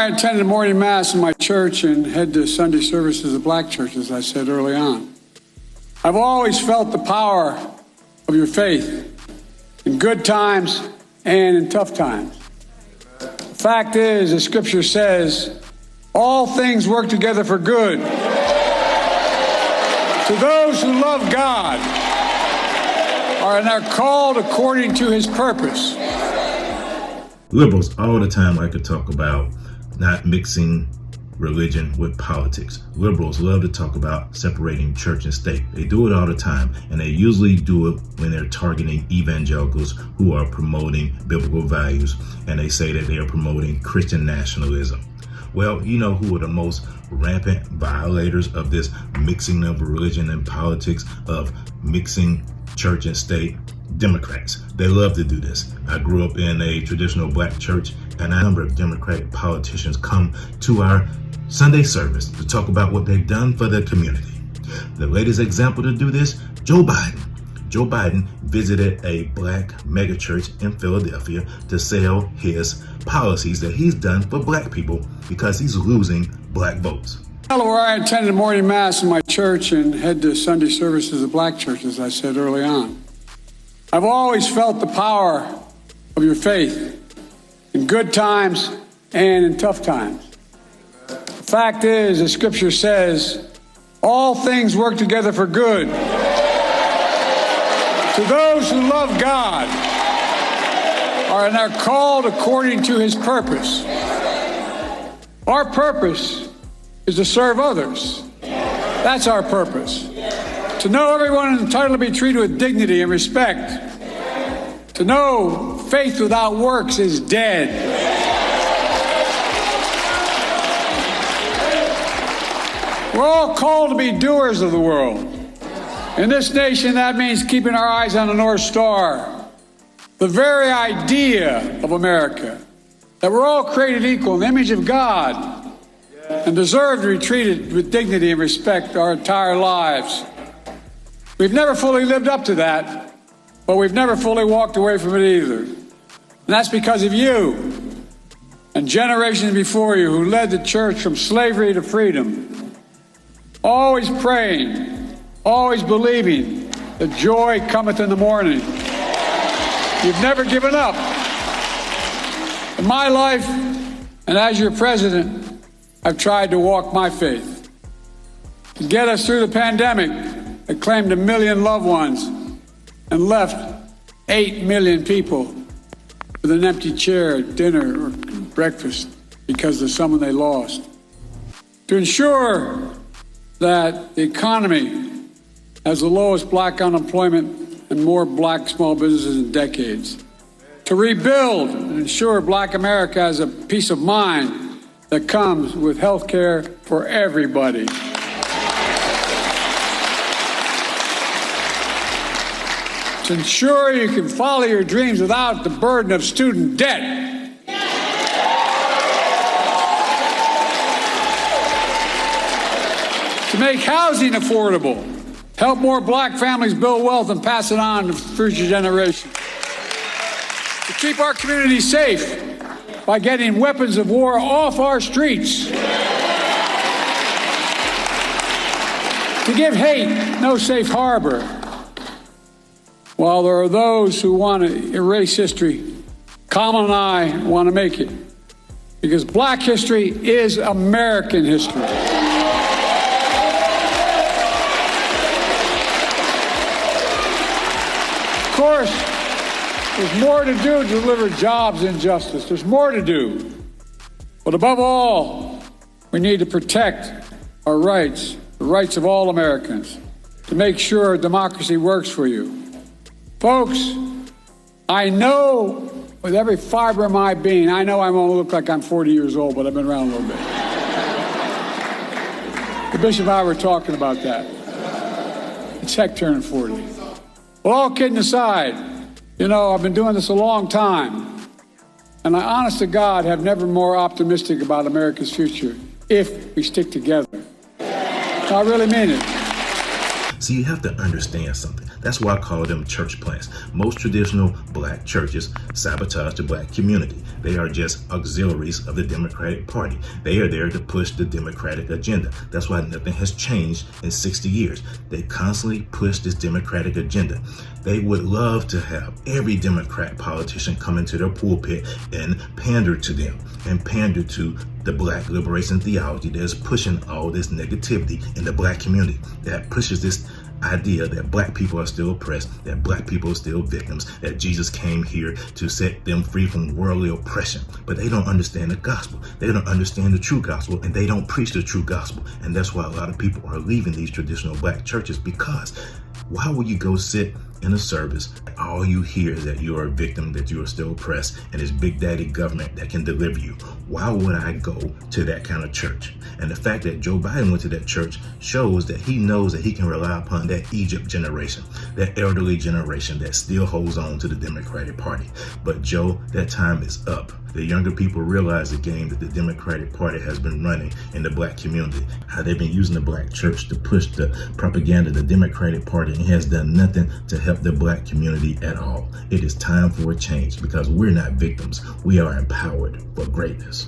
I attended morning mass in my church and head to Sunday services at Black Church, as I said early on. I've always felt the power of your faith in good times and in tough times. The fact is, the scripture says, all things work together for good to those who love God and are called according to his purpose. Liberals all the time like to talk about not mixing religion with politics. Liberals love to talk about separating church and state. They do it all the time, and they usually do it when they're targeting evangelicals who are promoting biblical values, and they say that they are promoting Christian nationalism. Well, you know who are the most rampant violators of this mixing of religion and politics, of mixing church and state? Democrats. They love to do this. I grew up in a traditional black church, and a number of Democratic politicians come to our Sunday service to talk about what they've done for their community. The latest example to do this, Joe Biden. Joe Biden visited a black megachurch in Philadelphia to sell his policies that he's done for black people because he's losing black votes. Where I attended morning mass in my church and head to Sunday services at Black Church, as I said early on. I've always felt the power of your faith in good times and in tough times. The fact is, the scripture says, all things work together for good to those who love God and are called according to his purpose. Our purpose is to serve others. That's our purpose. To know everyone is entitled to be treated with dignity and respect. To know faith without works is dead. We're all called to be doers of the world. In this nation, that means keeping our eyes on the North Star, the very idea of America, that we're all created equal in the image of God and deserve to be treated with dignity and respect our entire lives. We've never fully lived up to that, but we've never fully walked away from it either. And that's because of you and generations before you who led the church from slavery to freedom, always praying, always believing that joy cometh in the morning. You've never given up. In my life, and as your president, I've tried to walk my faith. To get us through the pandemic that claimed 1 million loved ones and left 8 million people with an empty chair at dinner or breakfast because of someone they lost. To ensure that the economy has the lowest black unemployment and more black small businesses in decades. To rebuild and ensure black America has a peace of mind that comes with health care for everybody. To ensure you can follow your dreams without the burden of student debt. To make housing affordable, help more black families build wealth and pass it on to future generations. To keep our communities safe by getting weapons of war off our streets. To give hate no safe harbor. While there are those who want to erase history, Kamala and I want to make it. Because black history is American history. Of course, there's more to do to deliver jobs and justice. There's more to do. But above all, we need to protect our rights, the rights of all Americans, to make sure democracy works for you. Folks, I know with every fiber of my being, I know I won't look like I'm 40 years old, but I've been around a little bit. The bishop and I were talking about that. It's heck turning 40. Well, all kidding aside, you know, I've been doing this a long time, and I, honest to God, have never been more optimistic about America's future if we stick together. I really mean it. So you have to understand something. That's why I call them church plants. Most traditional black churches sabotage the black community. They are just auxiliaries of the Democratic Party. They are there to push the Democratic agenda. That's why nothing has changed in 60 years. They constantly push this Democratic agenda. They would love to have every Democrat politician come into their pulpit and pander to them and pander to the black liberation theology that is pushing all this negativity in the black community, that pushes this idea that black people are still oppressed, that black people are still victims, that Jesus came here to set them free from worldly oppression. But they don't understand the gospel. They don't understand the true gospel, and they don't preach the true gospel. And that's why a lot of people are leaving these traditional black churches, because why would you go sit in a service, all you hear is that you are a victim, that you are still oppressed, and it's big daddy government that can deliver you? Why would I go to that kind of church? And the fact that Joe Biden went to that church shows that he knows that he can rely upon that Egypt generation, that elderly generation that still holds on to the Democratic Party. But Joe, that time is up. The younger people realize the game that the Democratic Party has been running in the black community, how they've been using the black church to push the propaganda of the Democratic Party, and it has done nothing to help the black community at all. It is time for a change, because we're not victims. We are empowered for greatness.